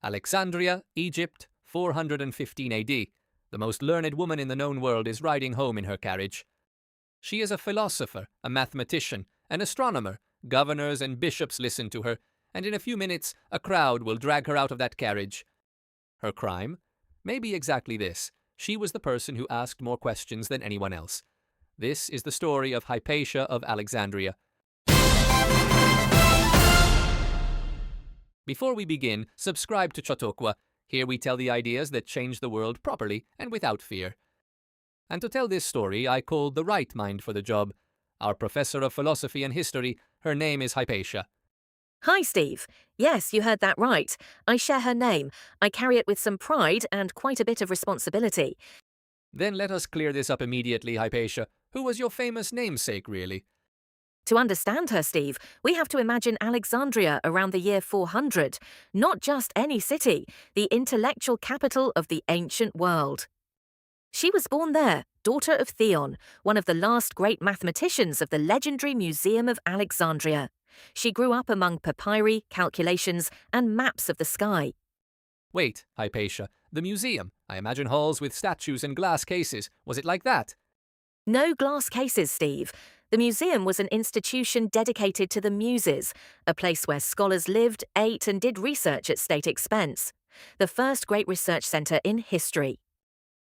Alexandria, Egypt, 415 AD. The most learned woman in the known world is riding home in her carriage. She is a philosopher, a mathematician, an astronomer. Governors and bishops listen to her, and in a few minutes a crowd will drag her out of that carriage. Her crime? Maybe exactly this. She was the person who asked more questions than anyone else. This is the story of Hypatia of Alexandria. Before we begin, subscribe to Chautauqua. Here we tell the ideas that change the world properly and without fear. And to tell this story, I called the right mind for the job. Our professor of philosophy and history, her name is Hypatia. Hi, Steve. Yes, you heard that right. I share her name. I carry it with some pride and quite a bit of responsibility. Then let us clear this up immediately, Hypatia. Who was your famous namesake, really? To understand her, Steve, we have to imagine Alexandria around the year 400. Not just any city, the intellectual capital of the ancient world. She was born there, daughter of Theon, one of the last great mathematicians of the legendary Museum of Alexandria. She grew up among papyri, calculations, and maps of the sky. Wait, Hypatia, the museum. I imagine halls with statues and glass cases. Was it like that? No glass cases, Steve. The museum was an institution dedicated to the Muses, a place where scholars lived, ate, and did research at state expense. The first great research centre in history.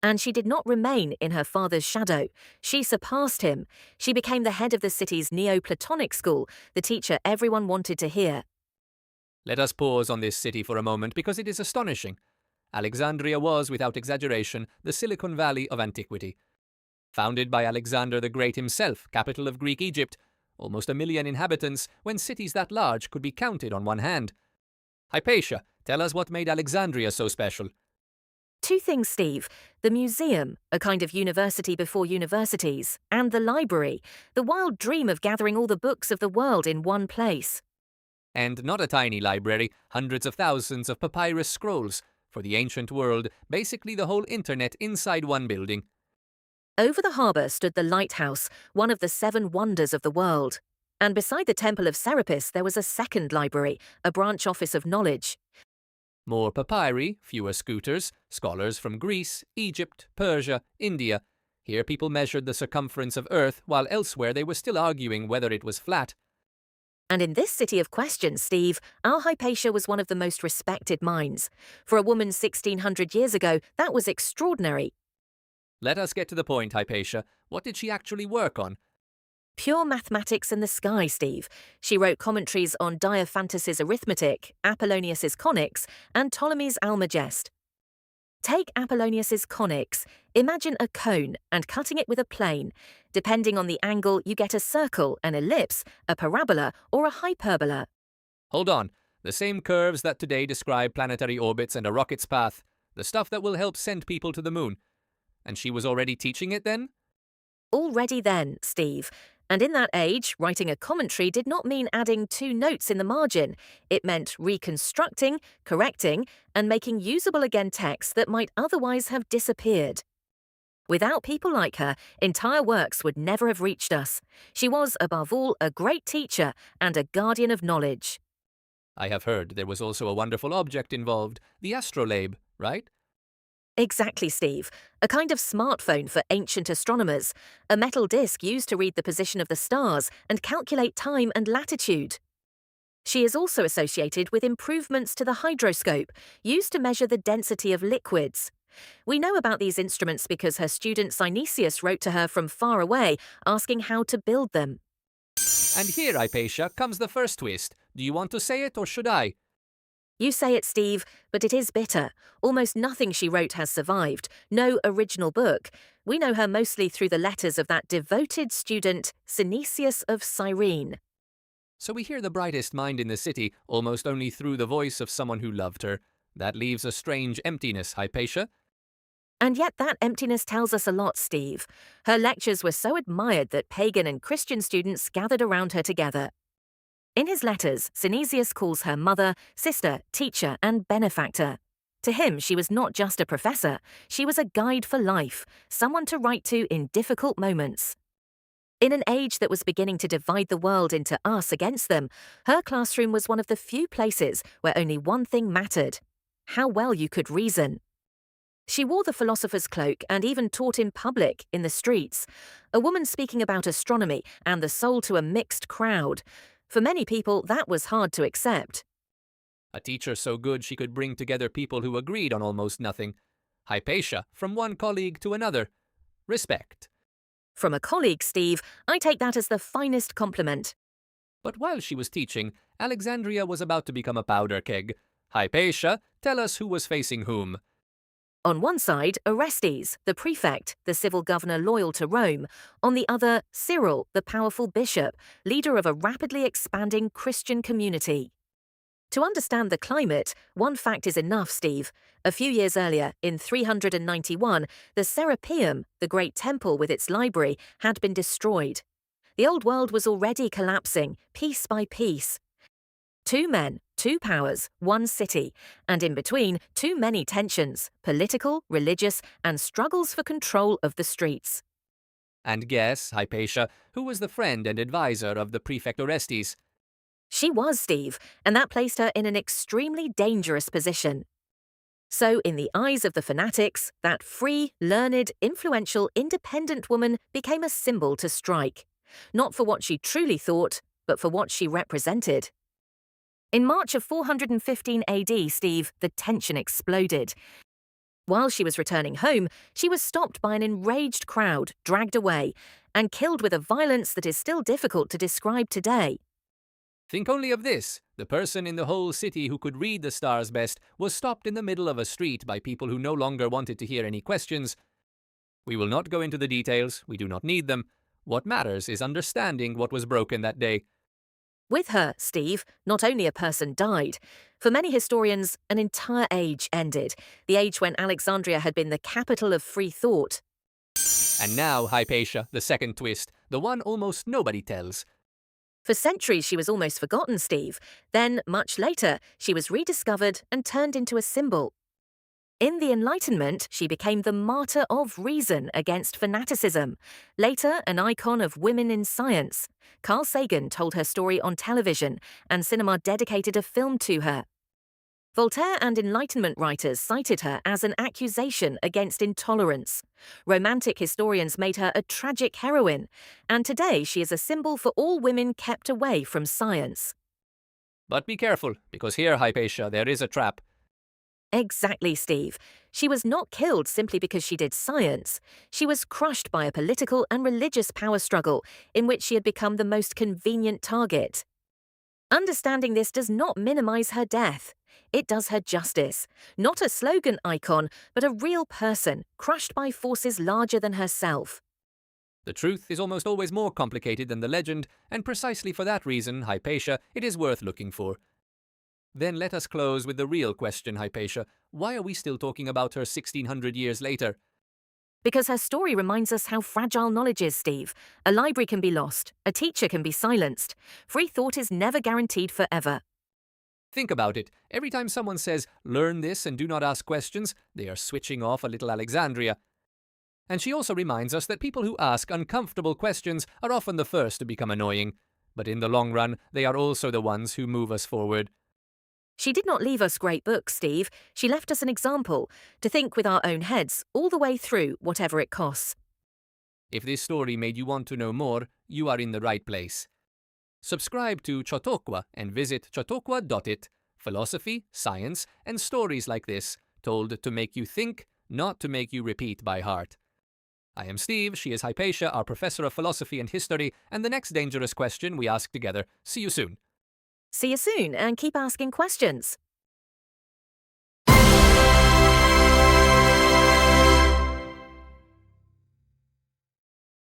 And she did not remain in her father's shadow. She surpassed him. She became the head of the city's Neoplatonic school, the teacher everyone wanted to hear. Let us pause on this city for a moment because it is astonishing. Alexandria was, without exaggeration, the Silicon Valley of antiquity. Founded by Alexander the Great himself, capital of Greek Egypt, almost 1 million inhabitants, when cities that large could be counted on one hand. Hypatia, tell us what made Alexandria so special. Two things, Steve. The museum, a kind of university before universities, and the library, the wild dream of gathering all the books of the world in one place. And not a tiny library, hundreds of thousands of papyrus scrolls. For the ancient world, basically the whole internet inside one building. Over the harbour stood the lighthouse, one of the 7 wonders of the world. And beside the Temple of Serapis there was a second library, a branch office of knowledge. More papyri, fewer scooters, scholars from Greece, Egypt, Persia, India. Here people measured the circumference of Earth, while elsewhere they were still arguing whether it was flat. And in this city of questions, Steve, our Hypatia was one of the most respected minds. For a woman 1600 years ago, that was extraordinary. Let us get to the point, Hypatia. What did she actually work on? Pure mathematics in the sky, Steve. She wrote commentaries on Diophantus's arithmetic, Apollonius's conics, and Ptolemy's Almagest. Take Apollonius's conics. Imagine a cone and cutting it with a plane. Depending on the angle, you get a circle, an ellipse, a parabola, or a hyperbola. Hold on. The same curves that today describe planetary orbits and a rocket's path. The stuff that will help send people to the moon. And she was already teaching it then? Already then, Steve. And in that age, writing a commentary did not mean adding 2 notes in the margin. It meant reconstructing, correcting, and making usable again texts that might otherwise have disappeared. Without people like her, entire works would never have reached us. She was, above all, a great teacher and a guardian of knowledge. I have heard there was also a wonderful object involved, the astrolabe, right? Exactly, Steve. A kind of smartphone for ancient astronomers. A metal disc used to read the position of the stars and calculate time and latitude. She is also associated with improvements to the hydroscope, used to measure the density of liquids. We know about these instruments because her student Synesius wrote to her from far away, asking how to build them. And here, Hypatia, comes the first twist. Do you want to say it or should I? You say it, Steve, but it is bitter. Almost nothing she wrote has survived. No original book. We know her mostly through the letters of that devoted student, Synesius of Cyrene. So we hear the brightest mind in the city almost only through the voice of someone who loved her. That leaves a strange emptiness, Hypatia. And yet that emptiness tells us a lot, Steve. Her lectures were so admired that pagan and Christian students gathered around her together. In his letters, Synesius calls her mother, sister, teacher, and benefactor. To him, she was not just a professor, she was a guide for life, someone to write to in difficult moments. In an age that was beginning to divide the world into us against them, her classroom was one of the few places where only one thing mattered: how well you could reason. She wore the philosopher's cloak and even taught in public, in the streets. A woman speaking about astronomy and the soul to a mixed crowd. For many people, that was hard to accept. A teacher so good she could bring together people who agreed on almost nothing. Hypatia, from one colleague to another. Respect. From a colleague, Steve, I take that as the finest compliment. But while she was teaching, Alexandria was about to become a powder keg. Hypatia, tell us who was facing whom. On one side, Orestes, the prefect, the civil governor loyal to Rome. On the other, Cyril, the powerful bishop, leader of a rapidly expanding Christian community. To understand the climate, one fact is enough, Steve. A few years earlier, in 391, the Serapeum, the great temple with its library, had been destroyed. The old world was already collapsing, piece by piece. 2 men, 2 powers, 1 city, and in between, too many tensions, political, religious, and struggles for control of the streets. And guess, Hypatia, who was the friend and advisor of the prefect Orestes? She was, Steve, and that placed her in an extremely dangerous position. So, in the eyes of the fanatics, that free, learned, influential, independent woman became a symbol to strike. Not for what she truly thought, but for what she represented. In March of 415 AD, Steve, the tension exploded. While she was returning home, she was stopped by an enraged crowd, dragged away, and killed with a violence that is still difficult to describe today. Think only of this. The person in the whole city who could read the stars best was stopped in the middle of a street by people who no longer wanted to hear any questions. We will not go into the details. We do not need them. What matters is understanding what was broken that day. With her, Steve, not only a person died. For many historians, an entire age ended, the age when Alexandria had been the capital of free thought. And now, Hypatia, the second twist, the one almost nobody tells. For centuries she was almost forgotten, Steve. Then, much later, she was rediscovered and turned into a symbol. In the Enlightenment, she became the martyr of reason against fanaticism. Later, an icon of women in science. Carl Sagan told her story on television, and cinema dedicated a film to her. Voltaire and Enlightenment writers cited her as an accusation against intolerance. Romantic historians made her a tragic heroine, and today she is a symbol for all women kept away from science. But be careful, because here, Hypatia, there is a trap. Exactly, Steve. She was not killed simply because she did science. She was crushed by a political and religious power struggle in which she had become the most convenient target. Understanding this does not minimize her death. It does her justice. Not a slogan icon, but a real person, crushed by forces larger than herself. The truth is almost always more complicated than the legend, and precisely for that reason, Hypatia, it is worth looking for. Then let us close with the real question, Hypatia. Why are we still talking about her 1600 years later? Because her story reminds us how fragile knowledge is, Steve. A library can be lost. A teacher can be silenced. Free thought is never guaranteed forever. Think about it. Every time someone says, learn this and do not ask questions, they are switching off a little Alexandria. And she also reminds us that people who ask uncomfortable questions are often the first to become annoying. But in the long run, they are also the ones who move us forward. She did not leave us great books, Steve. She left us an example, to think with our own heads, all the way through, whatever it costs. If this story made you want to know more, you are in the right place. Subscribe to Chautauqua and visit chautauqua.it. Philosophy, science, and stories like this, told to make you think, not to make you repeat by heart. I am Steve, she is Hypatia, our professor of philosophy and history, and the next dangerous question we ask together. See you soon. See you soon, and keep asking questions.